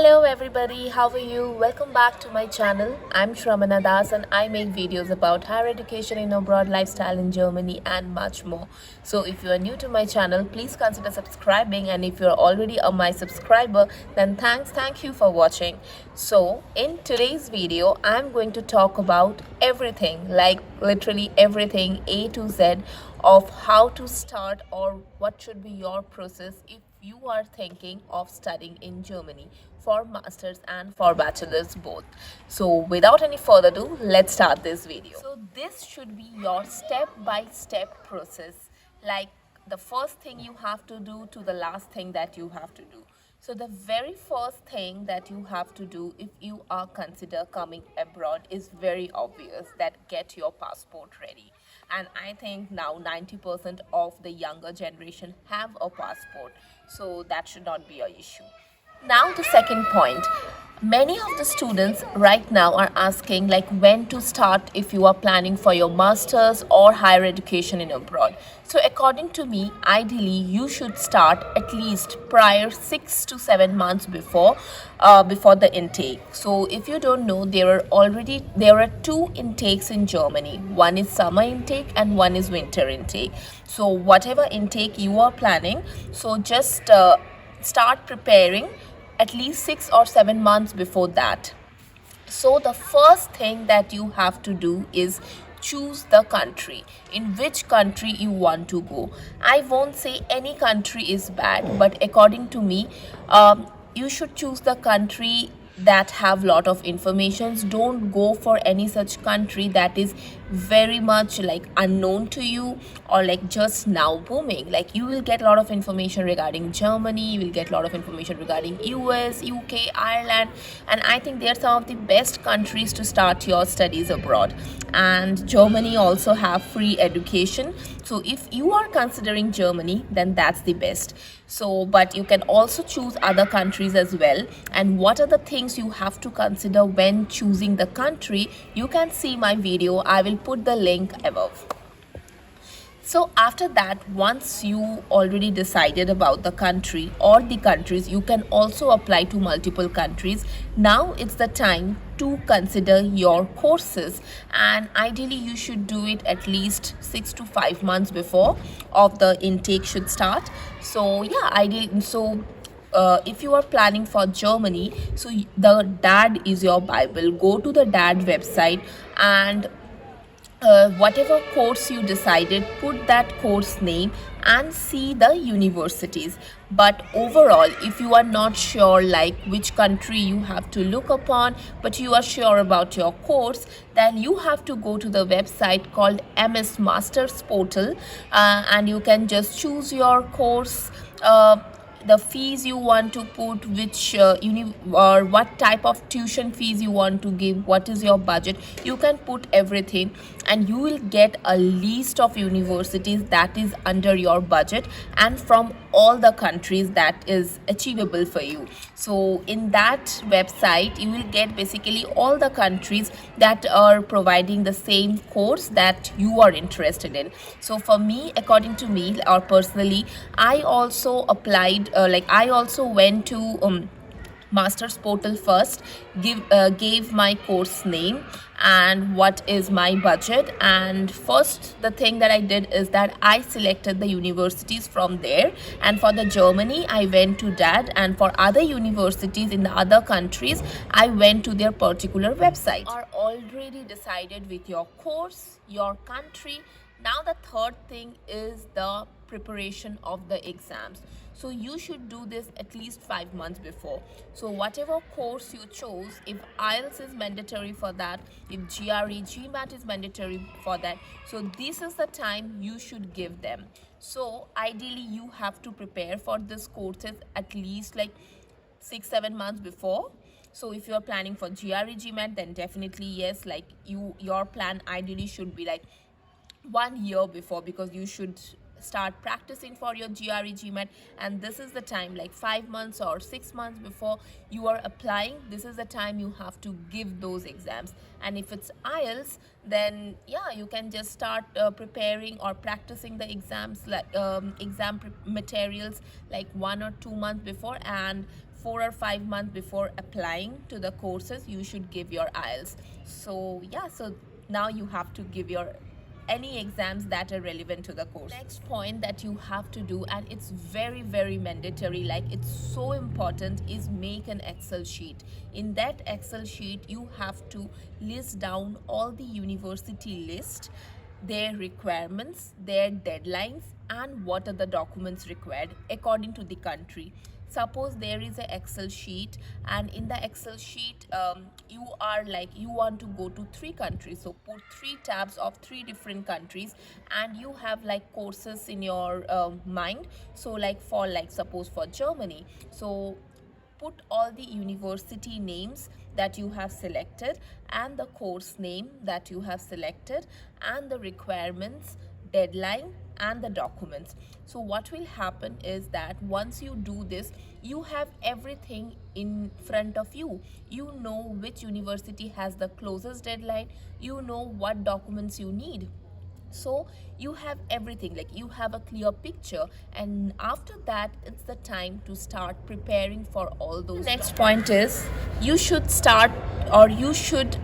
Hello everybody, how are you? Welcome back to my channel. I'm Shramana Das and I make videos about higher education in abroad, lifestyle in Germany and much more. So if you are new to my channel, please consider subscribing, and if you're already my subscriber, then thank you for watching. So in today's video, I'm going to talk about everything, like literally everything A to Z of how to start or what should be your process if you are thinking of studying in Germany for masters and for bachelors both. So without any further ado, let's start this video. So this should be your step-by-step process, like the first thing you have to do to the last thing that you have to do. So the very first thing that you have to do if you are consider coming abroad is very obvious, that get your passport ready. And I think now 90% of the younger generation have a passport, so that should not be an issue. Now the second point, many of the students right now are asking like when to start if you are planning for your masters or higher education in abroad. So according to me, ideally you should start at least prior 6 to 7 months before the intake. So if you don't know, there are two intakes in Germany. One is summer intake and one is winter intake. So whatever intake you are planning, so just start preparing at least 6 or 7 months before that. So the first thing that you have to do is choose the country, in which country you want to go. I won't say any country is bad, but according to me, you should choose the country that have lot of informations. Don't go for any such country that is very much like unknown to you or like just now booming. Like you will get a lot of information regarding Germany, you will get a lot of information regarding US, UK, Ireland, and I think they are some of the best countries to start your studies abroad. And Germany also have free education, so if you are considering Germany, then that's the best. So but you can also choose other countries as well. And what are the things you have to consider when choosing the country? You can see my video, I will put the link above. So after that, once you already decided about the country or the countries, you can also apply to multiple countries. Now it's the time to consider your courses, and ideally you should do it at least 6 to 5 months before of the intake should start. So yeah, ideally, if you are planning for Germany, so the DAD is your Bible. Go to the DAD website and whatever course you decided, put that course name and see the universities. But overall, if you are not sure like which country you have to look upon, but you are sure about your course, then you have to go to the website called MS Masters Portal, and you can just choose your course, the fees you want to put, which or what type of tuition fees you want to give, what is your budget. You can put everything and you will get a list of universities that is under your budget and from all the countries that is achievable for you. So in that website you will get basically all the countries that are providing the same course that you are interested in. So for me, according to me or personally, I also applied, I also went to Masters Portal first, gave my course name and what is my budget, and first the thing that I did is that I selected the universities from there. And for the Germany I went to that, and for other universities in the other countries I went to their particular website. Are already decided with your course, your country. Now the third thing is the preparation of the exams. So you should do this at least 5 months before. So whatever course you chose, if IELTS is mandatory for that, if GRE, GMAT is mandatory for that, so this is the time you should give them. So ideally you have to prepare for this courses at least like 6-7 months before. So if you are planning for GRE, GMAT, then definitely yes, like your plan ideally should be like 1 year before, because you should start practicing for your GRE, GMAT, and this is the time like 5 months or 6 months before you are applying. This is the time you have to give those exams. And if it's IELTS, then yeah, you can just start preparing or practicing the exams, like materials like 1 or 2 months before. And 4 or 5 months before applying to the courses, you should give your IELTS. So yeah, so now you have to give your any exams that are relevant to the course. Next point that you have to do, and it's very mandatory, like it's so important, is make an Excel sheet. In that Excel sheet you have to list down all the university list, their requirements, their deadlines, and what are the documents required according to the country. Suppose there is an Excel sheet, and in the Excel sheet you are like, you want to go to 3 countries, so put 3 tabs of 3 different countries, and you have like courses in your mind. So like for, like suppose for Germany, so put all the university names that you have selected, and the course name that you have selected, and the requirements, deadline, and the documents. So what will happen is that once you do this, you have everything in front of you. You know which university has the closest deadline, you know what documents you need. So you have everything, like you have a clear picture, and after that it's the time to start preparing for all those. Next point is, you should start, or you should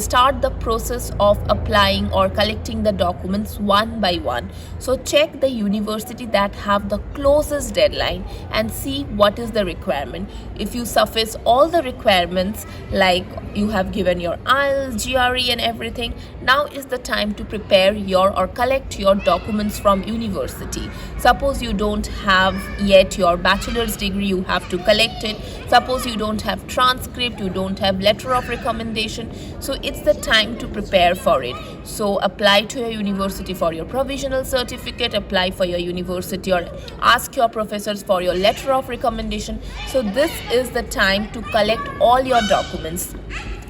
start the process of applying or collecting the documents one by one. So check the university that have the closest deadline and see what is the requirement. If you suffice all the requirements, like you have given your IELTS, GRE and everything, now is the time to prepare your or collect your documents from university. Suppose you don't have yet your bachelor's degree, you have to collect it. Suppose you don't have transcript, you don't have letter of recommendation, so it's the time to prepare for it. So apply to your university for your provisional certificate, apply for your university, or ask your professors for your letter of recommendation. So this is the time to collect all your documents.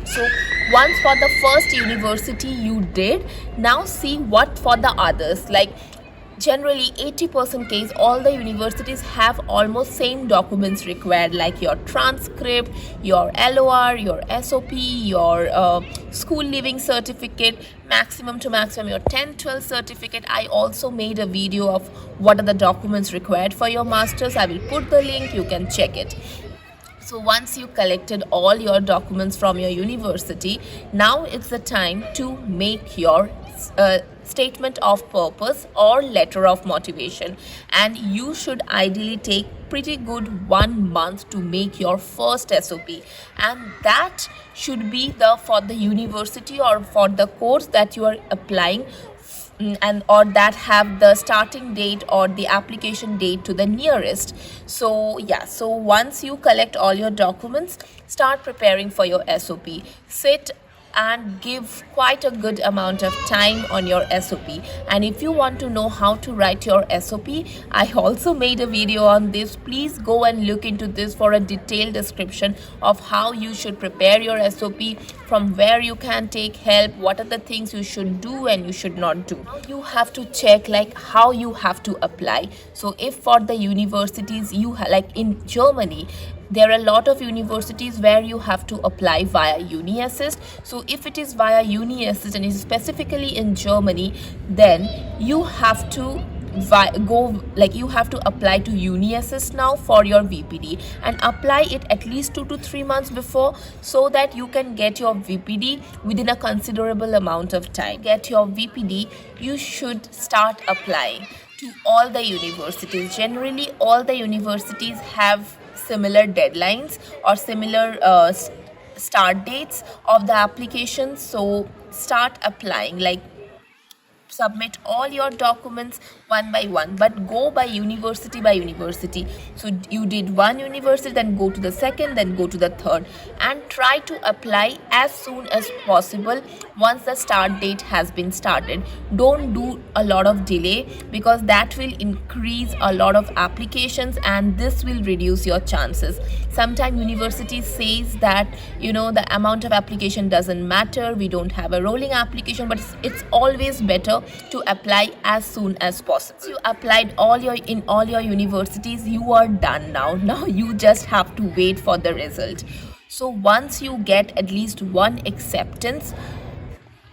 So once for the first university you did, now see what for the others. Like generally 80% case, all the universities have almost same documents required, like your transcript, your LOR, your SOP, your school leaving certificate, maximum to maximum your 10-12 certificate. I also made a video of what are the documents required for your masters. I will put the link, you can check it. So once you collected all your documents from your university, now it's the time to make your statement of purpose or letter of motivation, and you should ideally take pretty good 1 month to make your first SOP, and that should be the for the university or for the course that you are applying, and or that have the starting date or the application date to the nearest. So yeah, so once you collect all your documents, start preparing for your SOP. Sit and give quite a good amount of time on your SOP. And if you want to know how to write your SOP, I also made a video on this. Please go and look into this for a detailed description of how you should prepare your SOP, from where you can take help, what are the things you should do and you should not do. You have to check like how you have to apply. So if for the universities you like in Germany, there are a lot of universities where you have to apply via UniAssist. So if it is via UniAssist and is specifically in Germany, then you have to you have to apply to UniAssist now for your VPD, and apply it at least 2 to 3 months before, so that you can get your VPD within a considerable amount of time. Get your VPD, you should start applying to all the universities. Generally all the universities have similar deadlines or similar start dates of the application. So start applying, like submit all your documents one by one, but go by university. So you did one university, then go to the second, then go to the third, and try to apply as soon as possible once the start date has been started. Don't do a lot of delay, because that will increase a lot of applications and this will reduce your chances. Sometimes university says that the amount of application doesn't matter, we don't have a rolling application, but it's always better to apply as soon as possible. You applied in all your universities, you are done now you just have to wait for the result. So once you get at least one acceptance,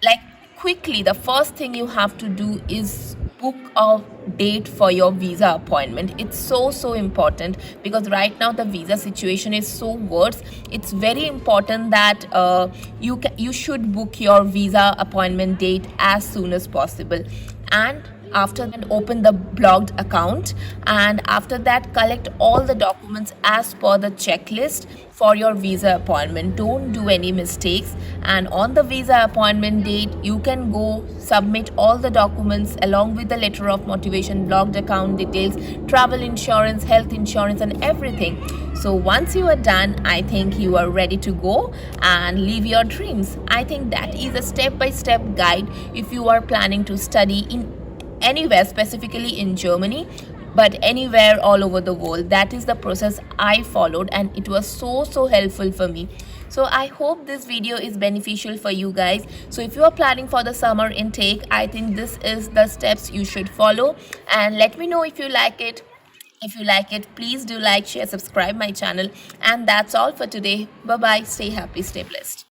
like quickly, the first thing you have to do is book a date for your visa appointment. It's so important, because right now the visa situation is so worse. It's very important that you should book your visa appointment date as soon as possible. And after that, open the blogged account, and after that, collect all the documents as per the checklist for your visa appointment. Don't do any mistakes. And on the visa appointment date, you can go submit all the documents along with the letter of motivation, blogged account details, travel insurance, health insurance, and everything. So once you are done, I think you are ready to go and live your dreams. I think that is a step-by-step guide if you are planning to study in anywhere, specifically in Germany, but anywhere all over the world. That is the process I followed, and it was so helpful for me. So I hope this video is beneficial for you guys. So if you are planning for the summer intake, I think this is the steps you should follow, and let me know if you like it. If you like it, please do like, share, subscribe my channel. And that's all for today. Bye bye. Stay happy, stay blessed.